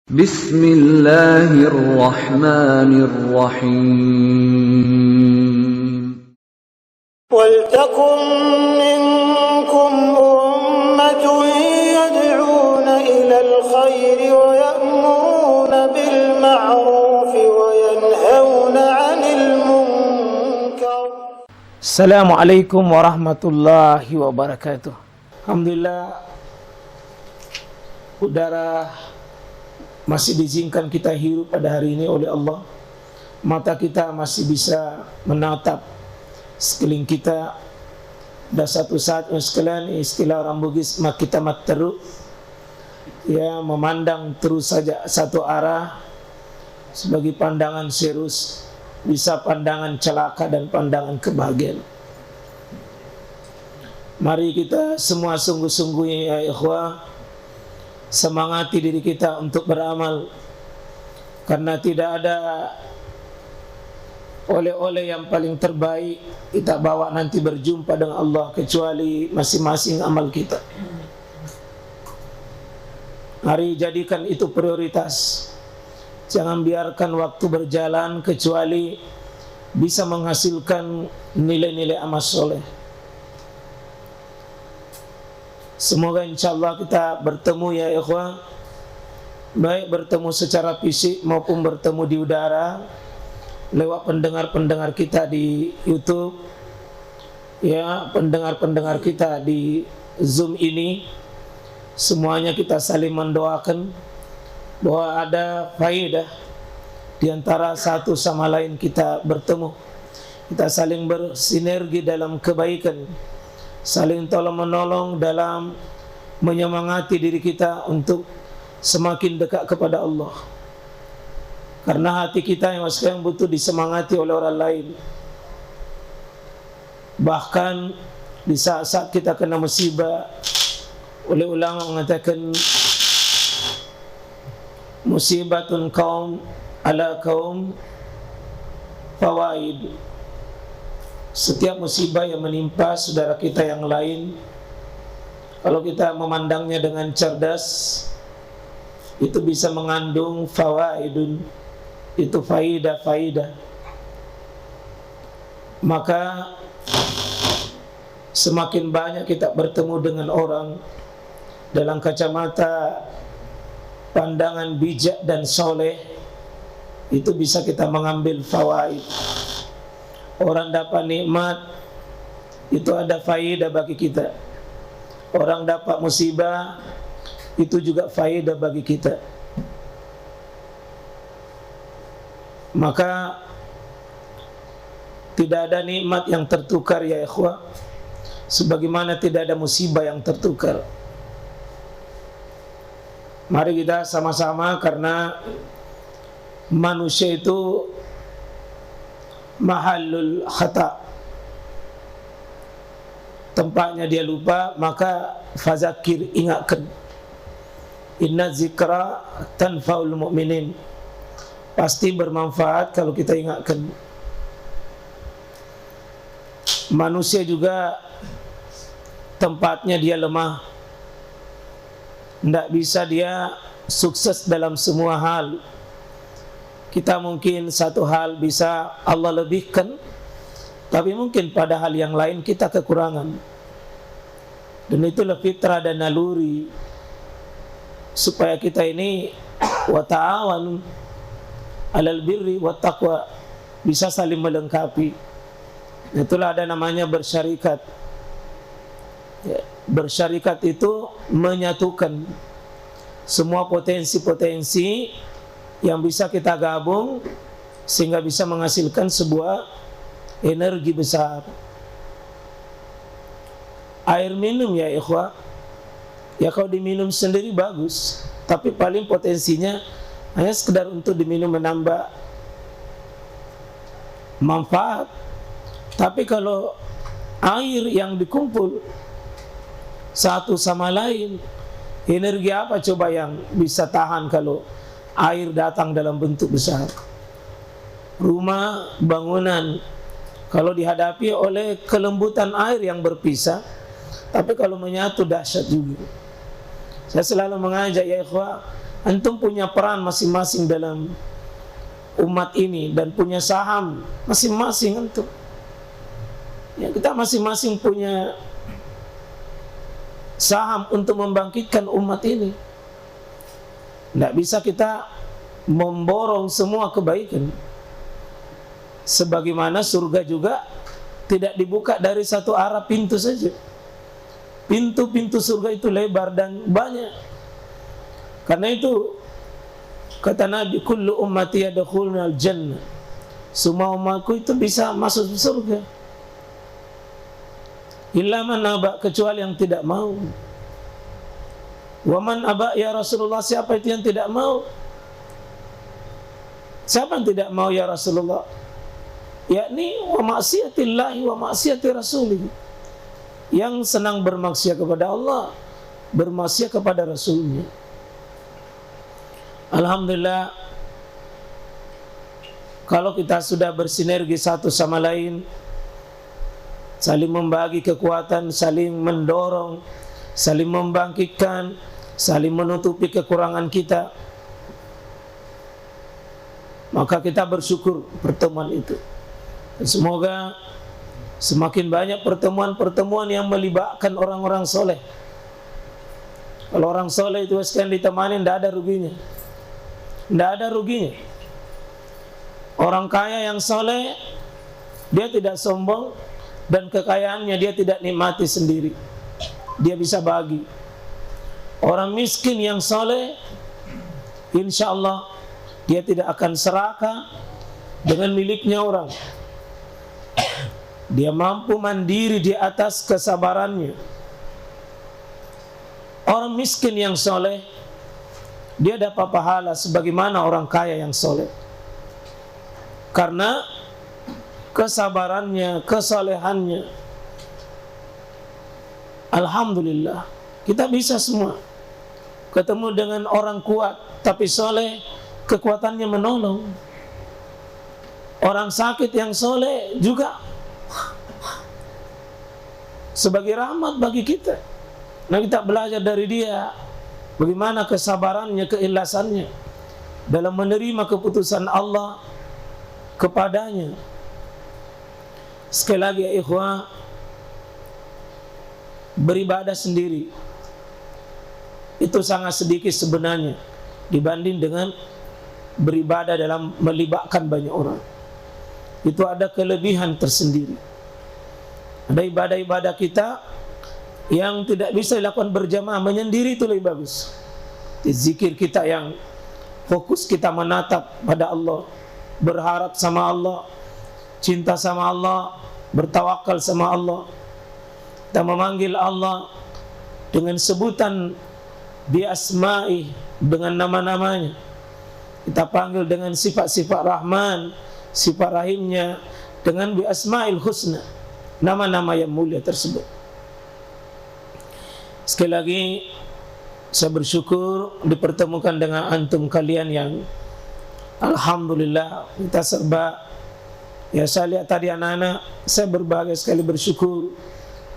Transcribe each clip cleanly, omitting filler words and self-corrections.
Bismillahirrahmanirrahim. وَلْتَكُنْ مِنْكُمْ أُمَّةٌ يَدْعُونَ إِلَى الْخَيْرِ وَيَأْمُرُونَ بِالْمَعْرُوفِ وَيَنْهَوْنَ عَنِ الْمُنْكَرِ. Assalamualaikum warahmatullahi wabarakatuh. Alhamdulillah, udara masih diizinkan kita hirup pada hari ini oleh Allah. Mata kita masih bisa menatap sekeliling kita. Dan satu saat sekalian, istilah orang Bugis, kita teruk, ya, memandang terus saja satu arah sebagai pandangan serius, bisa pandangan celaka dan pandangan kebahagiaan. Mari kita semua sungguh-sungguh, ya ikhwah, semangati diri kita untuk beramal, karena tidak ada oleh-oleh yang paling terbaik kita bawa nanti berjumpa dengan Allah kecuali masing-masing amal kita. Mari jadikan itu prioritas. Jangan biarkan waktu berjalan kecuali bisa menghasilkan nilai-nilai amal soleh. Semoga insyaAllah kita bertemu, ya ikhwah, baik bertemu secara fisik maupun bertemu di udara lewat pendengar-pendengar kita di YouTube, ya, pendengar-pendengar kita di Zoom ini. Semuanya kita saling mendoakan bahwa ada faedah di antara satu sama lain kita bertemu. Kita saling bersinergi dalam kebaikan, saling tolong-menolong dalam menyemangati diri kita untuk semakin dekat kepada Allah. Karena hati kita yang sekarang butuh disemangati oleh orang lain. Bahkan di saat-saat kita kena musibah, oleh ulama mengatakan musibatun kaum ala kaum fawaid. Setiap musibah yang menimpa saudara kita yang lain, kalau kita memandangnya dengan cerdas, itu bisa mengandung fawaidun, itu faidah-faidah. Maka semakin banyak kita bertemu dengan orang dalam kacamata pandangan bijak dan soleh, itu bisa kita mengambil fawaid. Orang dapat nikmat, itu ada faedah bagi kita. Orang dapat musibah, itu juga faedah bagi kita. Maka tidak ada nikmat yang tertukar, ya ikhwah, sebagaimana tidak ada musibah yang tertukar. Mari kita sama-sama, karena manusia itu mahallul khata', tempatnya dia lupa, maka fazakir, ingatkan. Inna zikra tanfa'ul mu'minin, pasti bermanfaat kalau kita ingatkan. Manusia juga tempatnya dia lemah, tidak bisa dia sukses dalam semua hal. Kita mungkin satu hal bisa Allah lebihkan, tapi mungkin pada hal yang lain kita kekurangan. Dan itulah fitrah dan naluri supaya kita ini wa ta'awanu 'alal birri wat taqwa, bisa saling melengkapi. Itulah ada namanya bersyarikat. Ya, bersyarikat itu menyatukan semua potensi-potensi yang bisa kita gabung sehingga bisa menghasilkan sebuah energi besar. Air minum, ya ikhwah, ya kalau diminum sendiri bagus, tapi paling potensinya hanya sekedar untuk diminum menambah manfaat. Tapi kalau air yang dikumpul satu sama lain, energi apa coba yang bisa tahan kalau air datang dalam bentuk besar? Rumah, bangunan, kalau dihadapi oleh kelembutan air yang berpisah, tapi kalau menyatu dahsyat juga. Saya selalu mengajak, ya ikhwah, Antum punya peran masing-masing dalam umat ini dan punya saham masing-masing antum. Ya, kita masing-masing punya saham untuk membangkitkan umat ini. Tidak bisa kita memborong semua kebaikan. Sebagaimana surga juga tidak dibuka dari satu arah pintu saja. Pintu-pintu surga itu lebar dan banyak. Karena itu kata Nabi, kullu ummati yadkhuluna al-jannah. Semua umatku itu bisa masuk surga. Illa man aba, kecuali yang tidak mau. Wa man aba ya Rasulullah, siapa itu yang tidak mau? Siapa yang tidak mau ya Rasulullah? Yakni wa maksiatillahi wa maksiati rasulih. Yang senang bermaksiat kepada Allah, bermaksiat kepada Rasulnya. Alhamdulillah, kalau kita sudah bersinergi satu sama lain, saling membagi kekuatan, saling mendorong, saling membangkitkan, saling menutupi kekurangan kita, maka kita bersyukur pertemuan itu. Dan semoga semakin banyak pertemuan-pertemuan yang melibatkan orang-orang soleh. Kalau orang soleh itu sekalian ditemani, tidak ada ruginya. Tidak ada ruginya. Orang kaya yang soleh, dia tidak sombong, dan kekayaannya dia tidak nikmati sendiri. Dia bisa bagi. Orang miskin yang soleh, insya Allah dia tidak akan serakah dengan miliknya orang. Dia mampu mandiri di atas kesabarannya. Orang miskin yang soleh, dia dapat pahala sebagaimana orang kaya yang soleh. Karena kesabarannya, kesolehannya. Alhamdulillah, kita bisa semua. Ketemu dengan orang kuat tapi soleh, kekuatannya menolong. Orang sakit yang soleh juga sebagai rahmat bagi kita. Nah, kita belajar dari dia bagaimana kesabarannya, keikhlasannya dalam menerima keputusan Allah kepadanya. Sekali lagi ya ikhwah, beribadah sendiri itu sangat sedikit sebenarnya dibanding dengan beribadah dalam melibatkan banyak orang. Itu ada kelebihan tersendiri. Ada ibadah-ibadah kita yang tidak bisa dilakukan berjamaah, menyendiri itu lebih bagus. Di zikir kita yang fokus kita menatap pada Allah, berharap sama Allah, cinta sama Allah, bertawakal sama Allah. Kita memanggil Allah dengan sebutan bi asma'i, dengan nama-namanya. Kita panggil dengan sifat-sifat Rahman, sifat Rahimnya, dengan bi asma'il husna, nama-nama yang mulia tersebut. Sekali lagi saya bersyukur dipertemukan dengan antum kalian yang alhamdulillah kita serba. Ya, saya lihat tadi anak-anak, saya berbahagia sekali, bersyukur.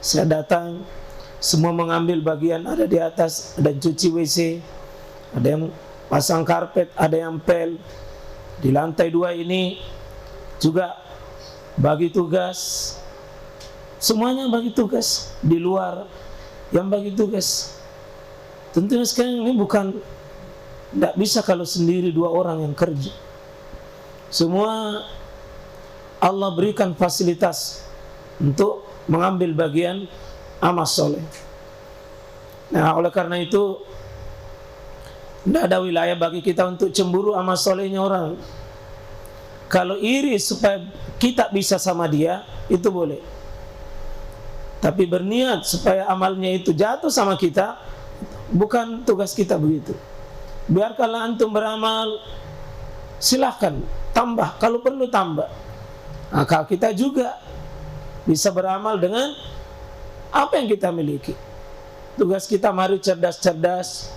Saya datang, semua mengambil bagian, ada di atas, ada yang cuci WC, ada yang pasang karpet, ada yang pel. Di lantai 2 ini juga bagi tugas. Semuanya bagi tugas. Di luar yang bagi tugas. Tentunya sekarang ini bukan, tidak bisa kalau sendiri 2 orang yang kerja. Semua Allah berikan fasilitas untuk mengambil bagian amal soleh. Nah, oleh karena itu tidak ada wilayah bagi kita untuk cemburu amal solehnya orang. Kalau iri supaya kita bisa sama dia, itu boleh. Tapi berniat supaya amalnya itu jatuh sama kita, bukan tugas kita begitu. Biarkanlah antum beramal, silahkan tambah, kalau perlu tambah. Maka kita juga bisa beramal dengan apa yang kita miliki. Tugas kita mari cerdas-cerdas,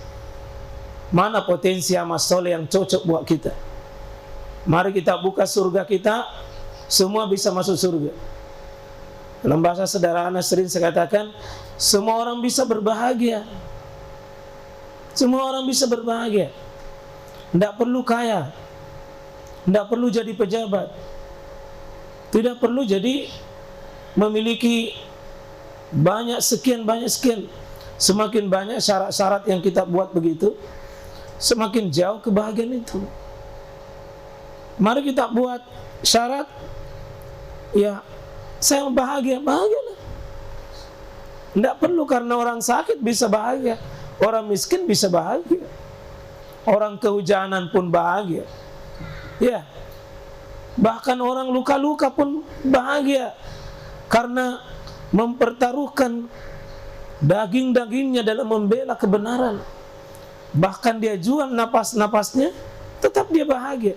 mana potensi amal soleh yang cocok buat kita. Mari kita buka surga kita, semua bisa masuk surga. Dalam bahasa sederhana sering saya katakan, semua orang bisa berbahagia. Semua orang bisa berbahagia. Tidak perlu kaya, tidak perlu jadi pejabat, tidak perlu jadi memiliki banyak sekian. Semakin banyak syarat-syarat yang kita buat begitu, semakin jauh kebahagiaan itu. Mari kita buat syarat, ya saya bahagia, bahagialah. Tidak perlu karena orang sakit bisa bahagia, orang miskin bisa bahagia, orang kehujanan pun bahagia, ya. Bahkan orang luka-luka pun bahagia karena mempertaruhkan daging-dagingnya dalam membela kebenaran. Bahkan dia jual napas-napasnya, tetap dia bahagia.